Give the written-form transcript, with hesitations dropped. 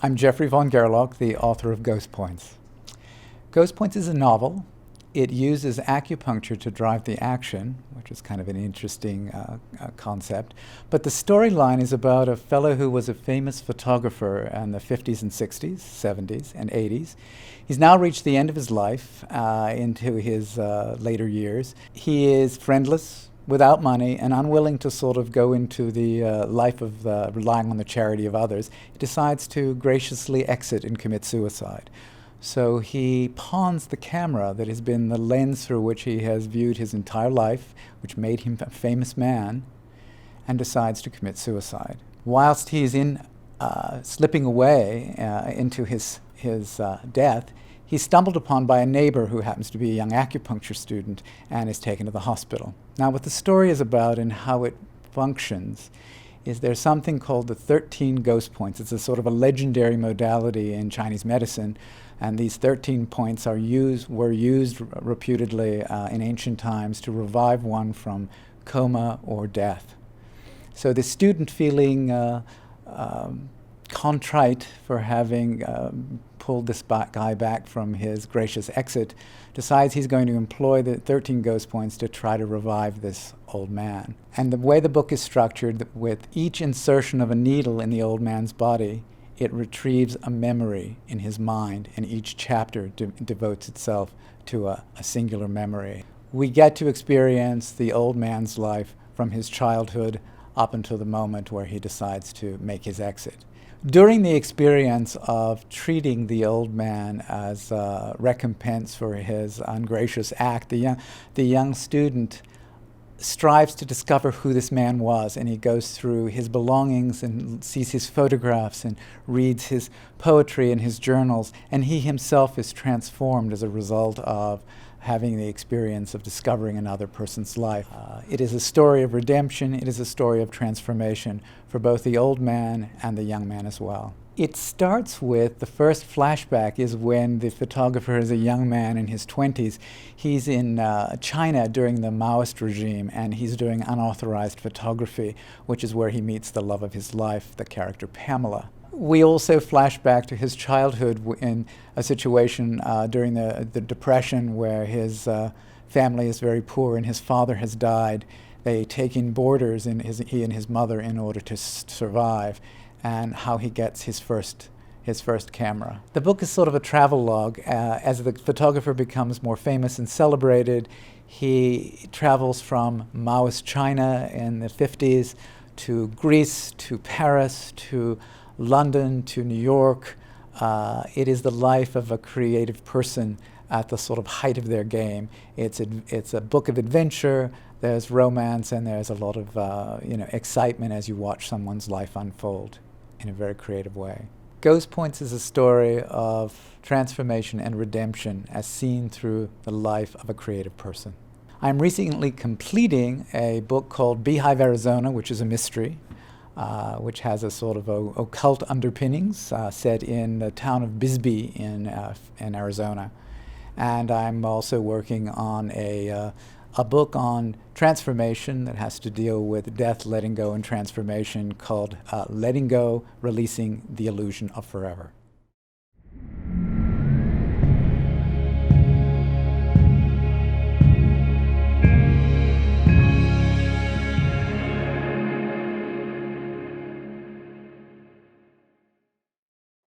I'm Geffrey von Gerlach, the author of Ghost Points. Ghost Points is a novel. It uses acupuncture to drive the action, which is kind of an interesting concept. But the storyline is about a fellow who was a famous photographer in the 50s and 60s, 70s, and 80s. He's now reached the end of his life, into his later years. He is friendless, without money, and unwilling to sort of go into the life of relying on the charity of others. He decides to graciously exit and commit suicide. So he pawns the camera that has been the lens through which he has viewed his entire life, which made him a famous man, and decides to commit suicide. Whilst he's slipping away into his death, he's stumbled upon by a neighbor who happens to be a young acupuncture student and is taken to the hospital. Now, what the story is about and how it functions is there's something called the 13 ghost points. It's a sort of a legendary modality in Chinese medicine, and these 13 points were used reputedly in ancient times to revive one from coma or death. So the student, feeling contrite for having pulled this guy back from his gracious exit, decides he's going to employ the 13 ghost points to try to revive this old man. And the way the book is structured, with each insertion of a needle in the old man's body, it retrieves a memory in his mind, and each chapter devotes itself to a singular memory. We get to experience the old man's life from his childhood up until the moment where he decides to make his exit. During the experience of treating the old man as recompense for his ungracious act, the young student strives to discover who this man was, and he goes through his belongings and sees his photographs and reads his poetry and his journals, and he himself is transformed as a result of having the experience of discovering another person's life. It is a story of redemption. It is a story of transformation for both the old man and the young man as well. It starts with, the first flashback is when the photographer is a young man in his 20s. He's in China during the Maoist regime, and he's doing unauthorized photography, which is where he meets the love of his life, the character Pamela. We also flash back to his childhood in a situation during the Depression where his family is very poor and his father has died. They take in boarders, he and his mother, in order to survive, and how he gets his first camera. The book is sort of a travelogue. As the photographer becomes more famous and celebrated, he travels from Maoist China in the 50s to Greece, to Paris, to London, to New York. It is the life of a creative person at the sort of height of their game. It's a book of adventure. There's romance, and there's a lot of excitement as you watch someone's life unfold in a very creative way. Ghost Points is a story of transformation and redemption as seen through the life of a creative person. I'm recently completing a book called Beehive, Arizona, which is a mystery, which has a sort of occult underpinnings, set in the town of Bisbee in Arizona. And I'm also working on a book on transformation that has to deal with death, letting go, and transformation, called Letting Go, Releasing the Illusion of Forever.